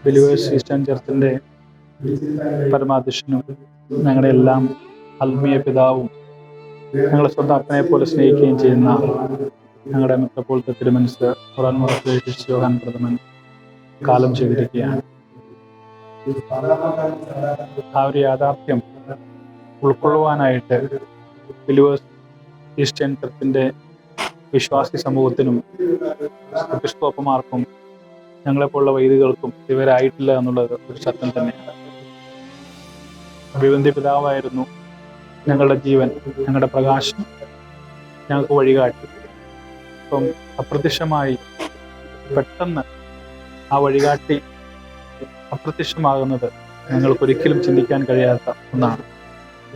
Believers eastern ചർച്ചിൻ്റെ പരമാധ്യക്ഷനും ഞങ്ങളുടെ എല്ലാം ആത്മീയ പിതാവും ഞങ്ങളെ സ്വന്തം അപ്പനെ പോലെ സ്നേഹിക്കുകയും ചെയ്യുന്ന ഞങ്ങളുടെ മെത്രാപ്പോലീത്ത തിരുമനസ് യോഹാൻ പ്രഥമൻ കാലം ചെയ്തിരിക്കുകയാണ്. ആ ഒരു യാഥാർത്ഥ്യം ഉൾക്കൊള്ളുവാനായിട്ട് ബിലീവേഴ്സ് ഈസ്റ്റേൺ ചർച്ചിൻ്റെ വിശ്വാസി സമൂഹത്തിനും എപ്പിസ്കോപ്പമാർക്കും ഞങ്ങളെപ്പോലുള്ള വൈദികൾക്കും ഇതുവരെ ആയിട്ടില്ല എന്നുള്ളത് ഒരു സത്യം തന്നെയാണ്. അഭിവന്ദ്യ പിതാവായിരുന്നു ഞങ്ങളുടെ ജീവൻ, ഞങ്ങളുടെ പ്രകാശം, ഞങ്ങൾക്ക് വഴികാട്ടി. അപ്പം അപ്രത്യക്ഷമായി പെട്ടെന്ന് ആ വഴികാട്ടി അപ്രത്യക്ഷമാകുന്നത് ഞങ്ങൾക്കൊരിക്കലും ചിന്തിക്കാൻ കഴിയാത്ത ഒന്നാണ്.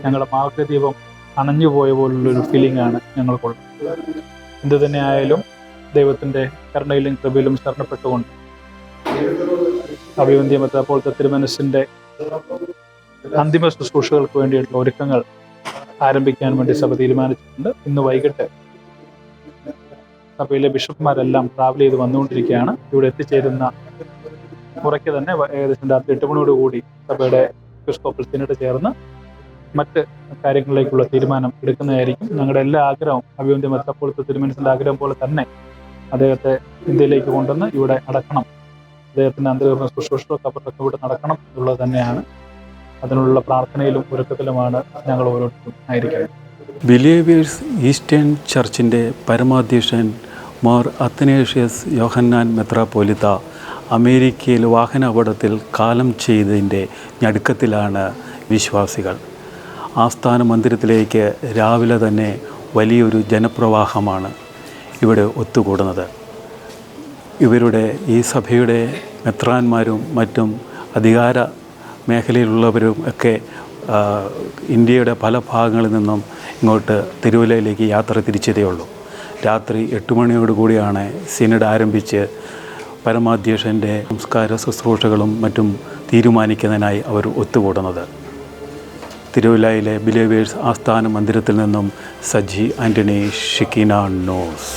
ഞങ്ങളുടെ മാർഗ്ഗദീപം അണഞ്ഞുപോയ പോലുള്ളൊരു ഫീലിംഗ് ആണ് ഞങ്ങൾക്കുള്ളത്. എന്തു തന്നെ ആയാലും ദൈവത്തിൻ്റെ കരുണയിലും കൃപയിലും ശരണപ്പെട്ടുകൊണ്ട് അഭിവന്ദ്യ മെത്രാപ്പോലീത്ത തിരുമനസിൻ്റെ അന്തിമ ശുശ്രൂഷകൾക്ക് വേണ്ടിയിട്ടുള്ള ഒരുക്കങ്ങൾ ആരംഭിക്കാൻ വേണ്ടി സഭ തീരുമാനിച്ചിട്ടുണ്ട്. ഇന്ന് വൈകിട്ട് സഭയിലെ ബിഷപ്പ്മാരെല്ലാം ട്രാവൽ ചെയ്ത് വന്നുകൊണ്ടിരിക്കുകയാണ്. ഇവിടെ എത്തിച്ചേരുന്ന മുറയ്ക്ക് തന്നെ ഏകദേശം രാത്രി 8 മണിയോടുകൂടി സഭയുടെ എപ്പിസ്കോപ്പൽ സിനഡ് ചേർന്ന് മറ്റ് കാര്യങ്ങളിലേക്കുള്ള തീരുമാനം എടുക്കുന്നതായിരിക്കും. ഞങ്ങളുടെ എല്ലാ ആഗ്രഹവും അഭിവന്ദ്യ മെത്രാപ്പോലീത്ത തിരുമനസിൻ്റെ ആഗ്രഹം പോലെ തന്നെ അദ്ദേഹത്തെ ഇന്ത്യയിലേക്ക് കൊണ്ടുവന്ന് ഇവിടെ അടക്കണം, അദ്ദേഹത്തിൻ്റെ അന്തർഗത ശുശ്രൂഷകളൊക്കെ അപ്പുറത്തൊക്കെ ഇവിടെ നടക്കണം എന്നുള്ളത് തന്നെയാണ്. അതിനുള്ള പ്രാർത്ഥനയിലും ഒരുക്കത്തിലുമാണ് ഞങ്ങൾ ഓരോരുത്തരും ആയിരിക്കുന്നത്. ബിലീവേഴ്സ് ഈസ്റ്റേൺ ചർച്ചിൻ്റെ പരമാധ്യക്ഷൻ മാർ അത്തനേഷ്യസ് യോഹന്നാൻ മെത്രാപ്പോലിത്ത അമേരിക്കയിൽ വാഹന അപകടത്തിൽ കാലം ചെയ്തതിൻ്റെ ഞടുക്കത്തിലാണ് വിശ്വാസികൾ. ആസ്ഥാന മന്ദിരത്തിലേക്ക് രാവിലെ തന്നെ വലിയൊരു ജനപ്രവാഹമാണ് ഇവിടെ ഒത്തുകൂടുന്നത്. ഇവരുടെ ഈ സഭയുടെ മെത്രാന്മാരും മറ്റും അധികാര മേഖലയിലുള്ളവരും ഒക്കെ ഇന്ത്യയുടെ പല ഭാഗങ്ങളിൽ നിന്നും ഇങ്ങോട്ട് തിരുവല്ലയിലേക്ക് യാത്ര തിരിച്ചതേ ഉള്ളൂ. രാത്രി 8 മണിയോടുകൂടിയാണ് സിനഡ് ആരംഭിച്ച് പരമാധ്യക്ഷൻ്റെ സംസ്കാര ശുശ്രൂഷകളും മറ്റും തീരുമാനിക്കുന്നതിനായി അവർ ഒത്തുകൂടുന്നത്. തിരുവല്ലയിലെ ബിലീവേഴ്സ് ആസ്ഥാന മന്ദിരത്തിൽ നിന്നും സജി ആൻ്റണി, ഷിക്കീന ന്യൂസ്.